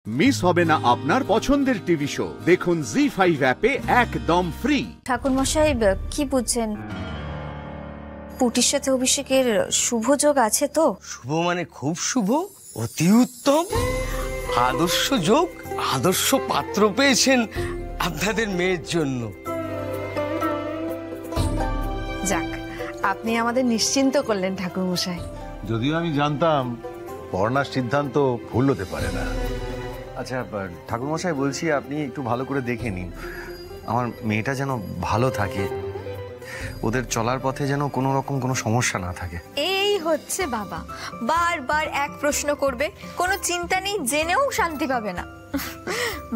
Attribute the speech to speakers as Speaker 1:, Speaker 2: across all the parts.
Speaker 1: Miss হবে না আপনার পছন্দের টিভি শো। দেখুন জি5 অ্যাপে একদম ফ্রি।
Speaker 2: ঠাকুর মশাই কি বুঝছেন, পুটির সাথে অভিষেকের শুভ যোগ আছে তো?
Speaker 3: শুভ মানে খুব শুভ, অতি উত্তম, আদর্শ যোগ, আদর্শ পাত্র পেয়েছেন আপনাদের মেয়ের জন্য।
Speaker 4: যাক, আপনি আমাদের নিশ্চিন্ত করলেন ঠাকুর মশাই।
Speaker 5: যদিও আমি জানতাম পড়ার সিদ্ধান্ত ভুল হতে পারে না।
Speaker 6: আচ্ছা ঠাকুরমশাই, বলছি আপনি একটু ভালো করে দেখে নিন, আমার মেয়েটা যেন ভালো থাকে, ওদের চলার পথে যেন কোনো রকম কোনো সমস্যা না থাকে।
Speaker 2: এই হচ্ছে বাবা, বারবার এক প্রশ্ন করবে, কোনো চিন্তা নেই, জেনেও শান্তি পাবে না।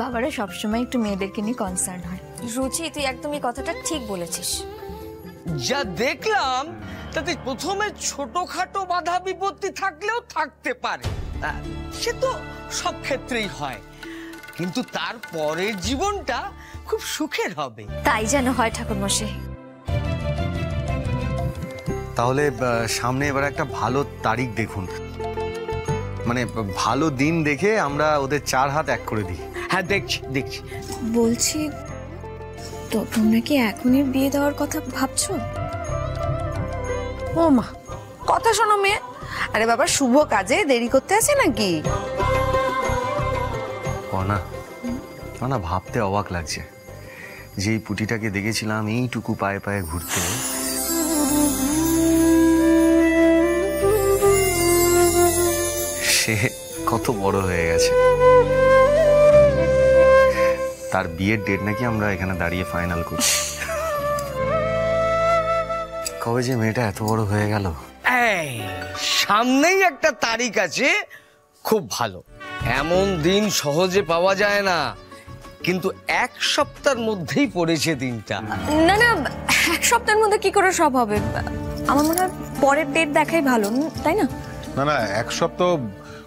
Speaker 2: বাবারা সবসময় একটু মেয়েদেরকে নিয়ে কনসার্ন হয়। রুচি, তুই একদমই কথাটা ঠিক বলেছিস।
Speaker 3: যা দেখলাম তাতে প্রথমে ছোটখাটো বাধা বিপত্তি থাকলেও থাকতে পারে, সে তো সব ক্ষেত্রেই হয়, কিন্তু তার পরের জীবনটা খুব সুখের হবে।
Speaker 2: তাই যেন হয় ঠাকুর মশাই।
Speaker 6: তাহলে সামনে এবার একটা ভালো তারিখ দেখুন, মানে ভালো দিন দেখে আমরা ওদের 4 হাত এক করে দিই।
Speaker 3: হ্যাঁ, দেখছি দেখছি।
Speaker 2: বলছি তো, তোমরা কি এখনই বিয়ে দেওয়ার কথা ভাবছো?
Speaker 4: ও মা, কথা শোনো মেয়ে। আরে বাবা, শুভ কাজে দেরি করতে আছে নাকি?
Speaker 6: না, ভাবতে অবাক লাগছে, যেই পুটিটাকে দেখেছিলাম এইটুকু পায়ে পায়ে ঘুরতে, সে কত বড় হয়ে গেছে। তার বিয়ের ডেট নাকি আমরা এখানে দাঁড়িয়ে ফাইনাল করছি। কবে যে মেয়েটা এত বড় হয়ে গেল।
Speaker 3: এই সামনেই একটা তারিখ আছে, খুব ভালো। এমন দিন সহজে পাওয়া যায় না, কিন্তু 1 সপ্তাহের মধ্যেই পড়েছে দিনটা।
Speaker 2: না না, 1 সপ্তাহের মধ্যে কি করে সব হবে? আমার মনে হয় পরের ডেট দেখাই ভালো, তাই না?
Speaker 5: না, 1 সপ্তাহ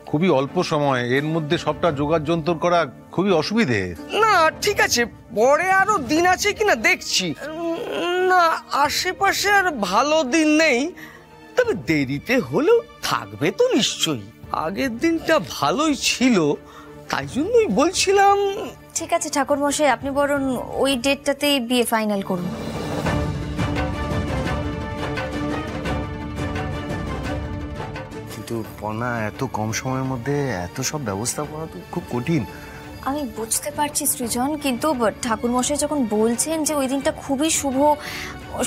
Speaker 5: খুবই অল্প সময়, এর মধ্যে সবটা জোগাড় যন্ত্র করা খুবই অসুবিধে।
Speaker 3: না ঠিক আছে, পরে আরো দিন আছে কিনা দেখছি। না, আশেপাশে আর ভালো দিন নেই, তবে দেরিতে হলেও থাকবে তো নিশ্চয়ই। আগের দিনটা ভালোই ছিল, তাই জন্যই বলছিলাম।
Speaker 2: ঠিক আছে ঠাকুর মশাই, আপনি বরং ওই ডেটটাতেই বিয়ে ফাইনাল করুন।
Speaker 6: কিন্তু পনা, এত কম সময়ের মধ্যে এত সব ব্যবস্থা করা তো খুব কঠিন।
Speaker 2: আমি বুঝতে পারছি সৃজন, কিন্তু ঠাকুর মশাই যখন বলছেন যে ওই দিনটা খুবই শুভ,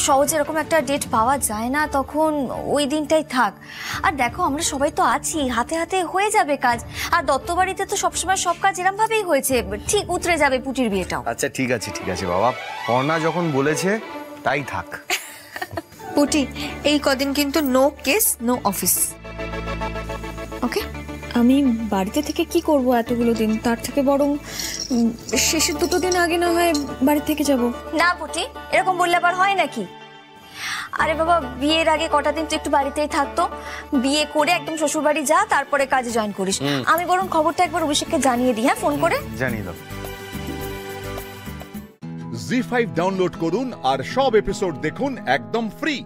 Speaker 2: সহজে এরকম একটা ডেট পাওয়া যায় না, তখন ওই দিনটাই থাক। আর দেখো, আমরা সবাই তো আছি, হাতে হাতে হয়ে যাবে কাজ। আর দত্তবাড়িতে তো সবসময় সব কাজ এরম ভাবেই হয়েছে, ঠিক উতরে যাবে পুটির বিয়েটাও।
Speaker 6: আচ্ছা ঠিক আছে বাবা, পর্ণা যখন বলেছে তাই থাক।
Speaker 4: পুটি, এই কদিন কিন্তু নো কেস নো অফিস, ওকে?
Speaker 2: আমি বাড়িতে থেকে কি করব এতগুলো দিন? তার থেকে বরং শেষের 2 দিন আগে না হয় বাড়ি থেকে যাব। না পুটি, এরকম বললে আবার হয় নাকি? আরে বাবা, বিয়ের আগে কটা দিন তো একটু বাড়িতেই থাকতো, বিয়ে করে একদম শ্বশুর বাড়ি যা, তারপরে কাজে জয়েন করিস। আমি বরং খবরটা একবার অভিষেককে জানিয়ে দিই, হ্যাঁ, ফোন করে
Speaker 6: জানিয়ে দাও।
Speaker 1: জি5 ডাউনলোড করুন আর সব এপিসোড দেখুন একদম ফ্রি।